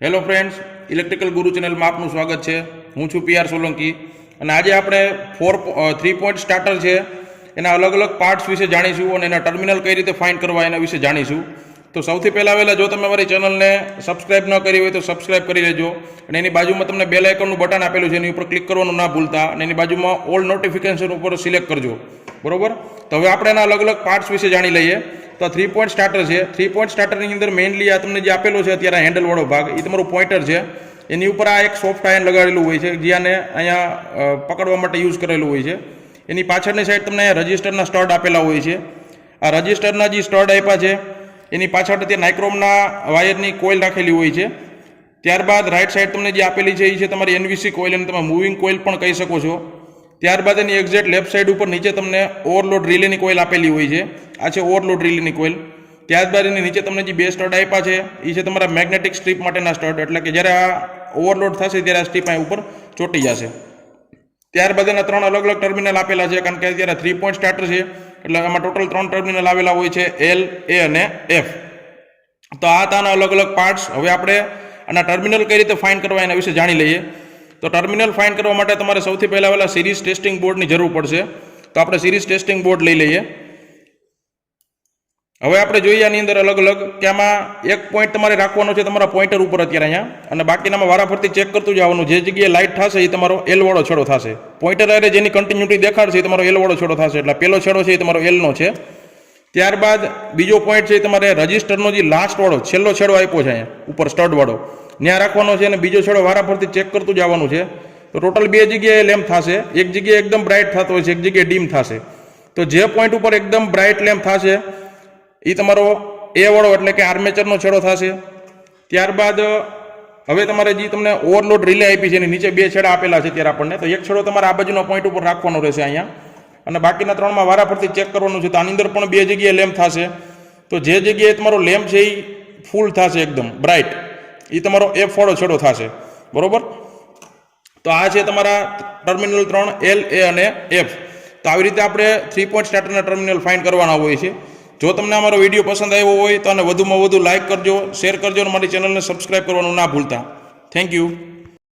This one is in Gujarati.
હેલો ફ્રેન્ડ્સ, ઇલેક્ટ્રિકલ ગુરુ ચેનલમાં આપનું સ્વાગત છે. હું છું p.r.solanki અને આજે આપણે 3 પોઈન્ટ સ્ટાર્ટર છે એના અલગ અલગ પાર્ટ્સ વિશે જાણીશું અને એના ટર્મિનલ કઈ રીતે ફાઇન્ડ કરવા એના વિશે જાણીશું. તો સૌથી પહેલાં જો તમે મારી ચેનલને સબસ્ક્રાઇબ ન કરી હોય તો સબસ્ક્રાઇબ કરી લેજો અને એની બાજુમાં તમને બેલ આઇકનનું બટન આપેલું છે, એની ઉપર ક્લિક કરવાનું ના ભૂલતા અને એની બાજુમાં ઓલ નોટિફિકેશન ઉપર સિલેક્ટ કરજો. બરોબર? તો હવે આપણે એના અલગ અલગ પાર્ટ્સ વિશે જાણી લઈએ. તો 3 પોઈન્ટ સ્ટાર્ટર છે. 3 પોઈન્ટ સ્ટાર્ટરની અંદર મેઇનલી આ તમને જે આપેલો છે અત્યારે હેન્ડલ વાળો ભાગ એ તમારું પોઇન્ટર છે. એની ઉપર આ એક સોફ્ટ આયર્ન લગાડેલું હોય છે જ્યાંને અહીંયા પકડવા માટે યુઝ કરેલું હોય છે. એની પાછળની સાઈડ તમને રજિસ્ટરના સ્ટડ આપેલા હોય છે. આ રજિસ્ટરના જે સ્ટડ આપ્યા છે એની પાછળ ત્યાં નાઇક્રોમના વાયરની કોઇલ રાખેલી હોય છે. ત્યારબાદ રાઈટ સાઈડ તમને જે આપેલી છે એ છે તમારી એનવીસી કોઇલ, અને તમે મૂવિંગ કોઇલ પણ કહી શકો છો. ત્યારબાદ એની એક્ઝેક્ટ લેફ્ટ સાઈડ ઉપર નીચે તમને ઓવરલોડ રિલેની કોઇલ આપેલી હોય છે. આ છે ઓવરલોડ રિલેની કોઇલ. ત્યારબાદ એની નીચે તમને જે બે સ્ટડ આપ્યા છે એ છે તમારા મેગ્નેટિક સ્ટ્રીપ માટેના સ્ટડ, એટલે કે જ્યારે આ ઓવરલોડ થશે ત્યારે આ સ્ટ્રીપ અહીં ઉપર ચોંટી જશે. ત્યારબાદ એના 3 અલગ અલગ ટર્મિનલ આપેલા છે, કારણ કે અત્યારે 3 પોઈન્ટ સ્ટાર્ટર છે એટલે એમાં ટોટલ 3 ટર્મિનલ આવેલા હોય છે, એલ, એ અને એફ. તો આ તાના અલગ અલગ પાર્ટ્સ. હવે આપણે આના ટર્મિનલ કઈ રીતે ફાઇન્ડ કરવા એના વિશે જાણી લઈએ. તો ટર્મિનલ ફાઇન્ડ કરવા માટે તમારે સૌથી પહેલા સિરીઝ ટેસ્ટિંગ બોર્ડની જરૂર પડશે. તો આપણે સિરીઝ ટેસ્ટિંગ બોર્ડ લઈ લઈએ. હવે આપણે જોઈએ આની અંદર અલગ અલગ કે આમાં એક પોઈન્ટ તમારે રાખવાનો છે તમારા પોઈન્ટર ઉપર અત્યારે અહીંયા, અને બાકીનામાં વારાફરતી ચેક કરતું જવાનું. જે જગ્યાએ લાઇટ થશે એ તમારો એલ વાળો છેડો થશે. પોઈન્ટર આરે જેની કન્ટિન્યુટી દેખાડશે એ તમારો એલ વાળો છેડો થશે, એટલે પહેલો છેડો છે એ તમારો એલનો છે. ત્યારબાદ બીજો પોઈન્ટ છે એ તમારે રજિસ્ટરનો જે લાસ્ટ વાળો છેલ્લો છેડો આપ્યો છે અહીંયા ઉપર સ્ટડ વાળો ત્યાં રાખવાનો છે, અને બીજો છેડો વારાફરતી ચેક કરતું જવાનું છે. તો ટોટલ 2 જગ્યાએ લેમ્પ થશે. એક જગ્યાએ એકદમ બ્રાઇટ થતો હોય છે, એક જગ્યાએ ડીમ થશે. તો જે પોઈન્ટ ઉપર એકદમ બ્રાઇટ લેમ્પ થશે એ તમારો એ વાળો એટલે કે આર્મેચરનો છેડો થશે. ત્યારબાદ હવે તમારે જે તમને ઓવરલોડ રિલે આપી છે એની નીચે 2 છેડા આપેલા છે ત્યારે આપણને, તો એક છેડો તમારે આ બાજુના પોઈન્ટ ઉપર રાખવાનો રહેશે અહીંયા, અને બાકીના 3માં વારાફરતી ચેક કરવાનું છે. તો આની અંદર પણ 2 જગ્યાએ લેમ્પ થશે. તો જે જગ્યાએ તમારો લેમ્પ છે એ ફૂલ થશે એકદમ બ્રાઇટ, એ તમારો એફ વાળો છેડો થશે. બરોબર? તો આ છે તમારા ટર્મિનલ 3, એલ, એ અને એફ. તો આવી રીતે આપણે 3 પોઈન્ટ સ્ટાર્ટરના ટર્મિનલ ફાઇન્ડ કરવાના હોય છે. જો તમને અમારો વિડીયો પસંદ આવ્યો હોય તો આને વધુમાં વધુ લાઇક કરજો, શેર કરજો અને મારી ચેનલને સબસ્ક્રાઇબ કરવાનું ના ભૂલતા. Thank you.